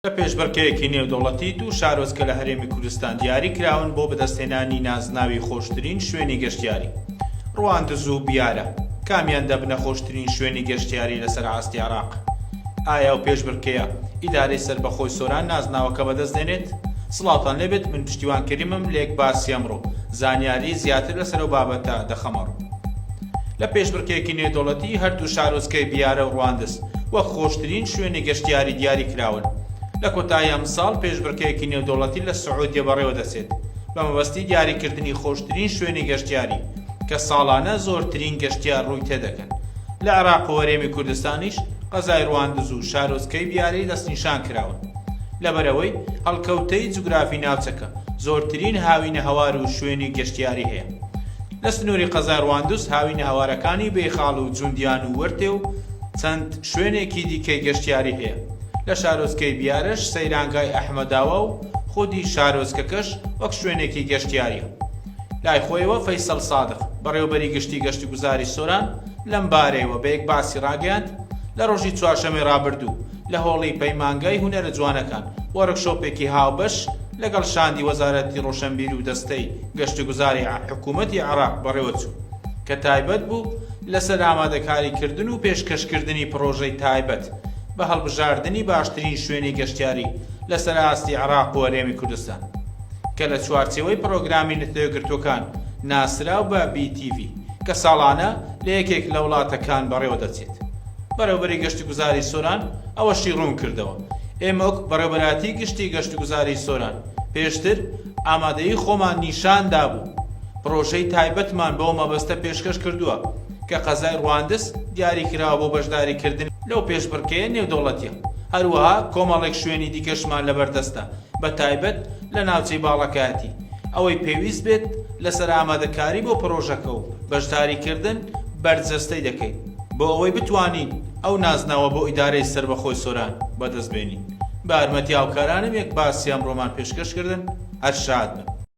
لە پێشبڕکێیەکی نێودەوڵەتی دوو شارۆچکە لە هەرێمی کوردستان دیاری کراون بۆ بەدەستهێنانی نازناوی خۆشترین شوێنی گەشتیاری. ڕواندز و بیارە کامیان دەبنە خۆشترین شوێنی گەشتیاری لەسەر ئاستی عێراق؟ ئایا و پێشبڕکێیە ئیدارەی سەربەخۆی سۆران نازناوەکە بەدەستدێنێت؟ سڵاوتان لێبێت، من پشتیوانکەریمم لە یەک باسی ئەمڕۆ زانیاری زیاتر لەسەر ئەو بابەتە دەخەمەڕ. لە پێشبڕکێیەکی نێودەوڵەتی هەردوو شارۆچکەی بیارە و ڕواندز وەک خۆشترین شوێنی گەشتیاری دیاری کراون. لە کۆتایی ئەم ساڵ پێشبڕکێیەکی نێودەوڵەتی لە سعودیە بەڕێوە دەچێت بە مەبەستی دیاریکردنی خۆشترین شوێنی گەشتیاری کە ساڵانە زۆرترین گەشتیار ڕووی تێدەکەن. لە عێراق و هەرێمی کوردستانیش قەزای ڕواندز و شارۆچکەی بیاری دەستنیشان کراون لەبەرەوەی هەڵکەوتەی جوگرافی ناوچەکە زۆرترین هاوینە هەوار و شوێنی گەشتیاری هەیە. لە سنووری قەزای ڕواندز هاوینە هەوارەکانی بێخاڵ و جوندیان و وەرتێ و چەند شوێنێکی دیکەی گەشتیاری هەیە. لە شارۆچکەی بیارش سەیرانگای ئەحمەداوە و خودی شارۆچکەکەش وەک شوێنێکی گەشتیاریە. لای خۆیەوە فەیسەڵ سادق بەڕێوەبەری گشتی گوزاری سۆران لەم بارەیەوە بە یەک باسی ڕاگەیاند لە ڕۆژی چوارشەمەی ڕابردوو لە هۆڵی پەیمانگای هونەرە جوانەکان وەرکشۆپێکی هاوبەش لەگەڵ شاندی وەزارەتی ڕۆشنبیر و دەستەی گەشتگوزاری حکوومەتی عێراق بەڕێوەچوو کە تایبەت بوو لەسەر ئامادەکاریکردن و پێشکەشکردنی پرۆژەی تایبەت بە هەڵبژاردننی باشترین شوێنی گەشتیاری لەسەر ئاستی عێراق و هەرێمی کوردستان کە لە چوارچێوەی پرۆگرامی نەتەوەیەگرتوەکان ناسراو بە BTV کە ساڵانە لە یەکێک لە وڵاتەکان بەڕێوە دەچێت. بەڕێوەبەری گەشتگوزاری سۆران ئەوەشی ڕوون کردەوە. ئێمە وەک بەڕێوەبەراتی گشتی گەشتگوزاری سۆران پێشتر ئامادەیی خۆمان نیشاندا بوو. پرۆژەی تایبەتمان بەو مەبەستە پێشکەش کردووە کە قەزای ڕواندز دیاری کراوە بۆ بەشداریکردن لەو پێشبڕکێیە نێودەوڵەتیە. هەروەها کۆمەڵێک شوێنی دیکەشمان لەبەردەستە بە تایبەت لە ناوچەی باڵەکایەتی ئەوەی پێویست بێت لەسەر ئامادەکاری بۆ پرۆژەکە و بەشداریکردن بەرجەستەی دەکەین بۆ ئەوەی بتوانین ئەو نازناوە بۆ ئیدارەی سەربەخۆی سۆران بەدەستبێنین. بە ئارمەتی هاوکارانم یەک باسی ئەمڕۆمان پێشکەشکردن. هەر شاد بن.